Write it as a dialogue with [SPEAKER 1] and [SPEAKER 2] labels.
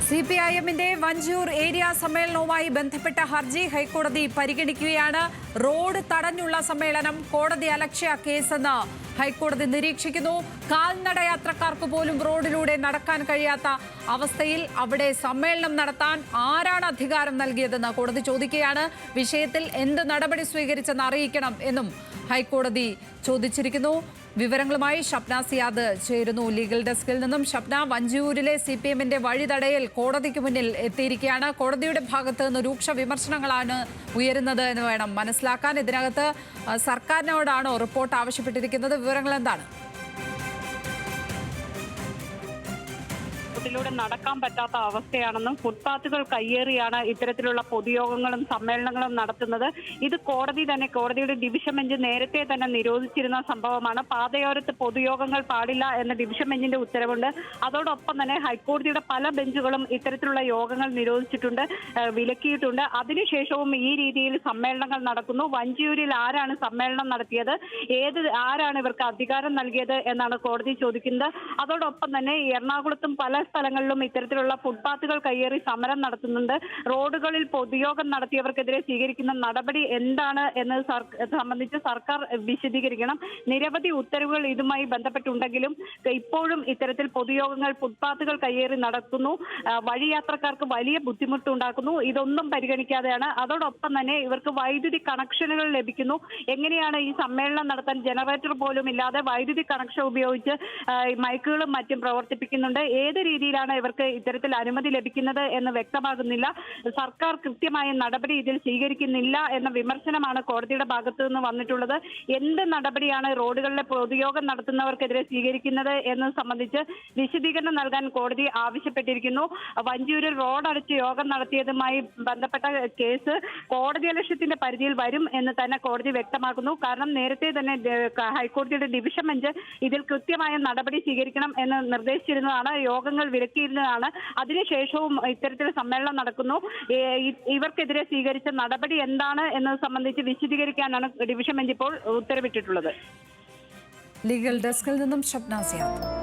[SPEAKER 1] സിപിഐഎമ്മിന്റെ Vanchiyoor area സമ്മേളനവുമായി ബന്ധപ്പെട്ട ഹർജി ഹൈക്കോടതി പരിഗണിക്കുകയാണ്. റോഡ് തടഞ്ഞുള്ള സമ്മേളനം കോടതി അലക്ഷ്യ കേസെന്ന് ഹൈക്കോടതി നിരീക്ഷിക്കുന്നു. കാൽനട യാത്രക്കാർക്ക് പോലും റോഡിലൂടെ നടക്കാൻ കഴിയാത്ത അവസ്ഥയിൽ അവിടെ സമ്മേളനം നടത്താൻ ആരാണ് അധികാരം നൽകിയതെന്ന് കോടതി ചോദിക്കുകയാണ്. വിഷയത്തിൽ എന്ത് നടപടി സ്വീകരിച്ചെന്ന് അറിയിക്കണം എന്നും ഹൈക്കോടതി ചോദിച്ചിരിക്കുന്നു. വിവരങ്ങളുമായി ഷബ്ന സിയാദ് ചേരുന്നു ലീഗൽ ഡെസ്കിൽ നിന്നും. ഷബ്ന, വഞ്ചൂരിലെ സിപിഎമ്മിന്റെ വഴിതടയൽ കോടതിക്ക് മുന്നിൽ എത്തിയിരിക്കുകയാണ്. കോടതിയുടെ ഭാഗത്ത് നിന്ന് രൂക്ഷ വിമർശനങ്ങളാണ് ഉയരുന്നത് എന്ന് വേണം മനസ്സിലാക്കാൻ. ഇതിനകത്ത് സർക്കാരിനോടാണോ റിപ്പോർട്ട് ആവശ്യപ്പെട്ടിരിക്കുന്നത്? വിവരങ്ങൾ എന്താണ്?
[SPEAKER 2] ിലൂടെ നടക്കാൻ പറ്റാത്ത അവസ്ഥയാണെന്നും ഫുട്പാത്തുകൾ കയ്യേറിയാണ് ഇത്തരത്തിലുള്ള പൊതുയോഗങ്ങളും സമ്മേളനങ്ങളും നടത്തുന്നത്. ഇത് കോടതിയുടെ ഡിവിഷൻ ബെഞ്ച് നേരത്തെ തന്നെ നിരോധിച്ചിരുന്ന സംഭവമാണ്. പാതയോരത്ത് പൊതുയോഗങ്ങൾ പാടില്ല എന്ന ഡിവിഷൻ ബെഞ്ചിന്റെ ഉത്തരവുണ്ട്. അതോടൊപ്പം തന്നെ ഹൈക്കോടതിയുടെ പല ബെഞ്ചുകളും ഇത്തരത്തിലുള്ള യോഗങ്ങൾ നിരോധിച്ചിട്ടുണ്ട്, വിലക്കിയിട്ടുണ്ട്. അതിനുശേഷവും ഈ രീതിയിൽ സമ്മേളനങ്ങൾ നടക്കുന്നു. വഞ്ചിയൂരിൽ ആരാണ് സമ്മേളനം നടത്തിയത്, ആരാണ് ഇവർക്ക് അധികാരം നൽകിയത് എന്നാണ് കോടതി ചോദിക്കുന്നത്. അതോടൊപ്പം തന്നെ എറണാകുളത്തും പല സ്ഥലങ്ങളിലും ഇത്തരത്തിലുള്ള ഫുട്പാത്തുകൾ കയ്യേറി സമരം നടത്തുന്നുണ്ട്. റോഡുകളിൽ പൊതുയോഗം നടത്തിയവർക്കെതിരെ സ്വീകരിക്കുന്ന നടപടി എന്താണ് എന്നത് സംബന്ധിച്ച് സർക്കാർ വിശദീകരിക്കണം. നിരവധി ഉത്തരവുകൾ ഇതുമായി ബന്ധപ്പെട്ടുണ്ടെങ്കിലും ഇപ്പോഴും ഇത്തരത്തിൽ പൊതുയോഗങ്ങൾ ഫുട്പാത്തുകൾ കയ്യേറി നടക്കുന്നു, വഴിയാത്രക്കാർക്ക് വലിയ ബുദ്ധിമുട്ടുണ്ടാക്കുന്നു. ഇതൊന്നും പരിഗണിക്കാതെയാണ്. അതോടൊപ്പം തന്നെ ഇവർക്ക് വൈദ്യുതി കണക്ഷനുകൾ ലഭിക്കുന്നു. എങ്ങനെയാണ് ഈ സമ്മേളനം നടത്താൻ ജനറേറ്റർ പോലും ഇല്ലാതെ വൈദ്യുതി കണക്ഷൻ ഉപയോഗിച്ച് മൈക്കുകളും മറ്റും പ്രവർത്തിപ്പിക്കുന്നുണ്ട്? ഏത് രീതിയിലാണ് ഇവർക്ക് ഇത്തരത്തിൽ അനുമതി ലഭിക്കുന്നത് എന്ന് വ്യക്തമാകുന്നില്ല. സർക്കാർ കൃത്യമായ നടപടി ഇതിൽ സ്വീകരിക്കുന്നില്ല എന്ന വിമർശനമാണ് കോടതിയുടെ ഭാഗത്തു നിന്ന് വന്നിട്ടുള്ളത്. എന്ത് നടപടിയാണ് റോഡുകളിലെ പൊതുയോഗം നടത്തുന്നവർക്കെതിരെ സ്വീകരിക്കുന്നത് എന്നത് സംബന്ധിച്ച് വിശദീകരണം നൽകാൻ കോടതി ആവശ്യപ്പെട്ടിരിക്കുന്നു. വഞ്ചൂരിൽ റോഡ് അടച്ച് യോഗം നടത്തിയതുമായി ബന്ധപ്പെട്ട കേസ് കോടതിയലക്ഷ്യത്തിന്റെ പരിധിയിൽ വരും എന്ന് തന്നെ കോടതി വ്യക്തമാക്കുന്നു. കാരണം നേരത്തെ തന്നെ ഹൈക്കോടതിയുടെ ഡിവിഷൻ ബെഞ്ച് ഇതിൽ കൃത്യമായ നടപടി സ്വീകരിക്കണം എന്ന് നിർദ്ദേശിച്ചിരുന്നതാണ്, യോഗങ്ങൾ വിലക്കിയിരുന്നതാണ്. അതിനുശേഷവും ഇത്തരത്തിൽ സമ്മേളനം നടക്കുന്നു. ഇവർക്കെതിരെ സ്വീകരിച്ച നടപടി എന്താണ് എന്നത് സംബന്ധിച്ച് വിശദീകരിക്കാനാണ് ഡിവിഷൻ ബെഞ്ച് ഇപ്പോൾ ഉത്തരവിട്ടിട്ടുള്ളത്.
[SPEAKER 1] ലീഗൽ ഡെസ്കിൽ നിന്നും ഷബ്ന സിയാദ്.